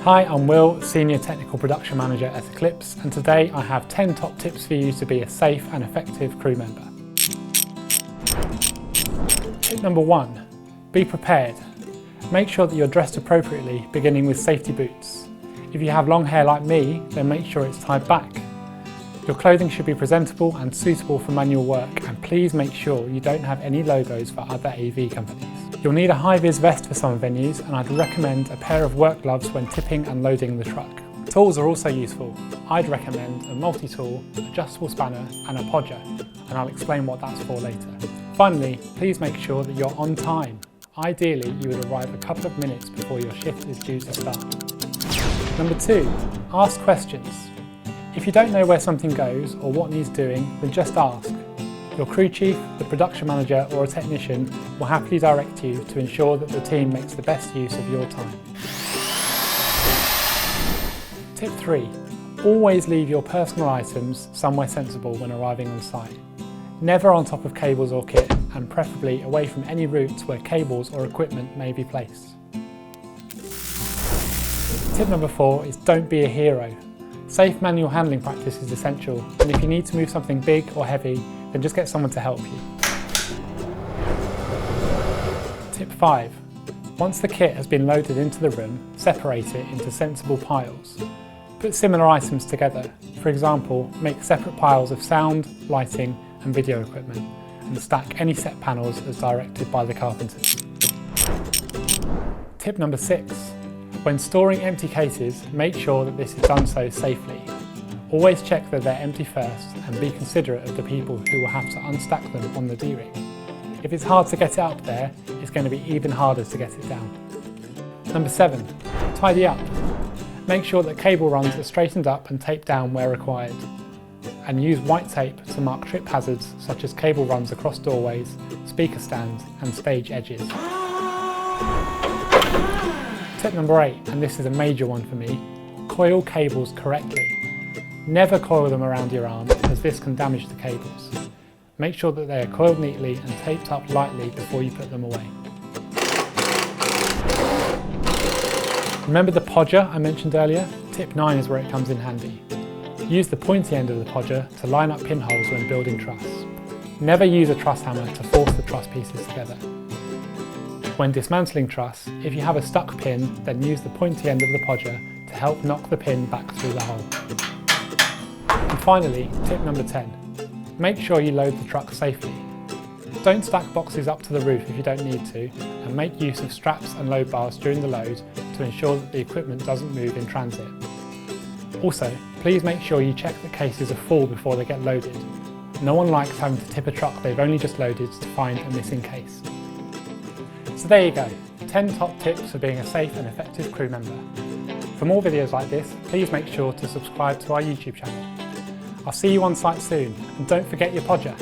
Hi, I'm Will, Senior Technical Production Manager at Eclipse, and today I have 10 top tips for you to be a safe and effective crew member. Tip number 1, be prepared. Make sure that you're dressed appropriately, beginning with safety boots. If you have long hair like me, then make sure it's tied back. Your clothing should be presentable and suitable for manual work, and please make sure you don't have any logos for other AV companies. You'll need a high-vis vest for some venues, and I'd recommend a pair of work gloves when tipping and loading the truck. Tools are also useful. I'd recommend a multi-tool, adjustable spanner and a podger, and I'll explain what that's for later. Finally, please make sure that you're on time. Ideally, you would arrive a couple of minutes before your shift is due to start. Number 2, ask questions. If you don't know where something goes or what needs doing, then just ask. Your crew chief, the production manager or a technician will happily direct you to ensure that the team makes the best use of your time. Tip 3, always leave your personal items somewhere sensible when arriving on site. Never on top of cables or kit, and preferably away from any routes where cables or equipment may be placed. Tip number 4 is don't be a hero. Safe manual handling practice is essential, and if you need to move something big or heavy, then just get someone to help you. Tip 5. Once the kit has been loaded into the room, separate it into sensible piles. Put similar items together. For example, make separate piles of sound, lighting and video equipment, and stack any set panels as directed by the carpenters. Tip number 6. When storing empty cases, make sure that this is done so safely. Always check that they're empty first and be considerate of the people who will have to unstack them on the D-ring. If it's hard to get it up there, it's going to be even harder to get it down. Number 7, tidy up. Make sure that cable runs are straightened up and taped down where required. And use white tape to mark trip hazards such as cable runs across doorways, speaker stands and stage edges. Tip number 8, and this is a major one for me, coil cables correctly. Never coil them around your arm, as this can damage the cables. Make sure that they are coiled neatly and taped up lightly before you put them away. Remember the podger I mentioned earlier? Tip 9 is where it comes in handy. Use the pointy end of the podger to line up pinholes when building truss. Never use a truss hammer to force the truss pieces together. When dismantling truss, if you have a stuck pin, then use the pointy end of the podger to help knock the pin back through the hole. And finally, tip number 10. Make sure you load the truck safely. Don't stack boxes up to the roof if you don't need to, and make use of straps and load bars during the load to ensure that the equipment doesn't move in transit. Also, please make sure you check that cases are full before they get loaded. No one likes having to tip a truck they've only just loaded to find a missing case. So there you go, 10 top tips for being a safe and effective crew member. For more videos like this, please make sure to subscribe to our YouTube channel. I'll see you on site soon, and don't forget your podger.